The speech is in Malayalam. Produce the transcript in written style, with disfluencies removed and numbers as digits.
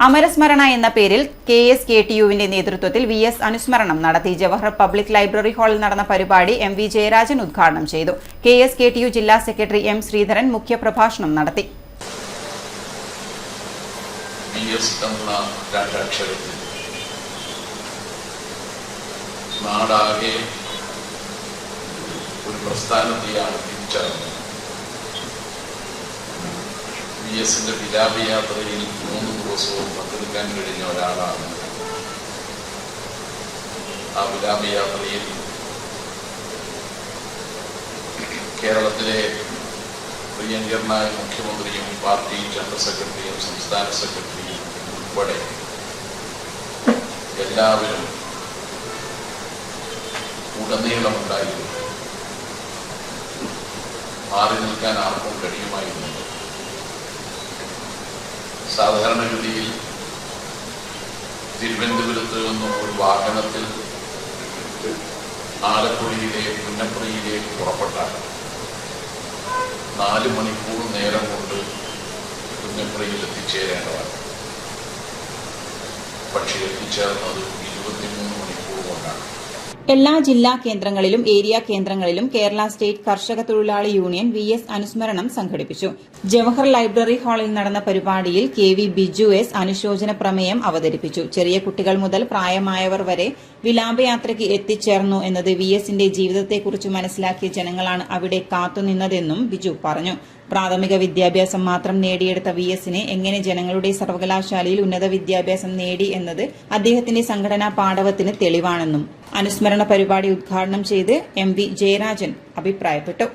അമരസ്മരണ എന്ന പേരിൽ KSKTUവിന്റെ നേതൃത്വത്തിൽ VS അനുസ്മരണം നടത്തി. ജവഹർ പബ്ലിക് ലൈബ്രറി ഹാളിൽ നടന്ന പരിപാടി MV ജയരാജൻ ഉദ്ഘാടനം ചെയ്തു. KSKTU ജില്ലാ സെക്രട്ടറി M ശ്രീധരൻ മുഖ്യപ്രഭാഷണം നടത്തി. നാടാകെ ഒരു പ്രസ്ഥാനത്തെയാണ് തിരിച്ചറിഞ്ഞത്. VSന്റെ വിലാപയാത്രയിൽ 3 ദിവസവും പങ്കെടുക്കാൻ കഴിഞ്ഞ ഒരാളാണ്. ആ വിലാപയാത്രയിൽ കേരളത്തിലെ പ്രിയങ്കരനായ മുഖ്യമന്ത്രിയും പാർട്ടി ജനറൽ സെക്രട്ടറിയും സംസ്ഥാന സെക്രട്ടറിയും ഉൾപ്പെടെ എല്ലാവരും ഉടനീളമുണ്ടായിരുന്നു. മാറി നിൽക്കാൻ ആർക്കും കഴിയുമായിരുന്നു. സാധാരണഗതിയിൽ തിരുവനന്തപുരത്ത് നിന്നും ഒരു വാഹനത്തിൽ ആലപ്പുഴയിലെ പുന്നപ്പുറയിലേക്ക് പുറപ്പെട്ടാൽ 4 മണിക്കൂർ നേരം കൊണ്ട് പുന്നപ്പുറയിൽ എത്തിച്ചേരേണ്ടതാണ്. പക്ഷേ എത്തിച്ചേർന്നത് 23 മണിക്കൂർ കൊണ്ടാണ്. എല്ലാ ജില്ലാ കേന്ദ്രങ്ങളിലും ഏരിയ കേന്ദ്രങ്ങളിലും കേരള സ്റ്റേറ്റ് കർഷക തൊഴിലാളി യൂണിയൻ VS അനുസ്മരണം സംഘടിപ്പിച്ചു. ജവഹർ ലൈബ്രറി ഹാളിൽ നടന്ന പരിപാടിയിൽ KV ബിജു S അനുശോചന പ്രമേയം അവതരിപ്പിച്ചു. ചെറിയ കുട്ടികൾ മുതൽ പ്രായമായവർ വരെ വിലാപയാത്രയ്ക്ക് എത്തിച്ചേർന്നു എന്നത് VSന്റെ ജീവിതത്തെക്കുറിച്ച് മനസ്സിലാക്കിയ ജനങ്ങളാണ് അവിടെ കാത്തുനിന്നതെന്നും ബിജു പറഞ്ഞു. പ്രാഥമിക വിദ്യാഭ്യാസം മാത്രം നേടിയെടുത്ത VSനെ എങ്ങനെ ജനങ്ങളുടെ സർവകലാശാലയിൽ ഉന്നത വിദ്യാഭ്യാസം നേടി എന്നത് അദ്ദേഹത്തിന്റെ സംഘടനാ പാടവത്തിന് തെളിവാണെന്നും അനുസ്മരണ പരിപാടി ഉദ്ഘാടനം ചെയ്ത് MV ജയരാജൻ അഭിപ്രായപ്പെട്ടു.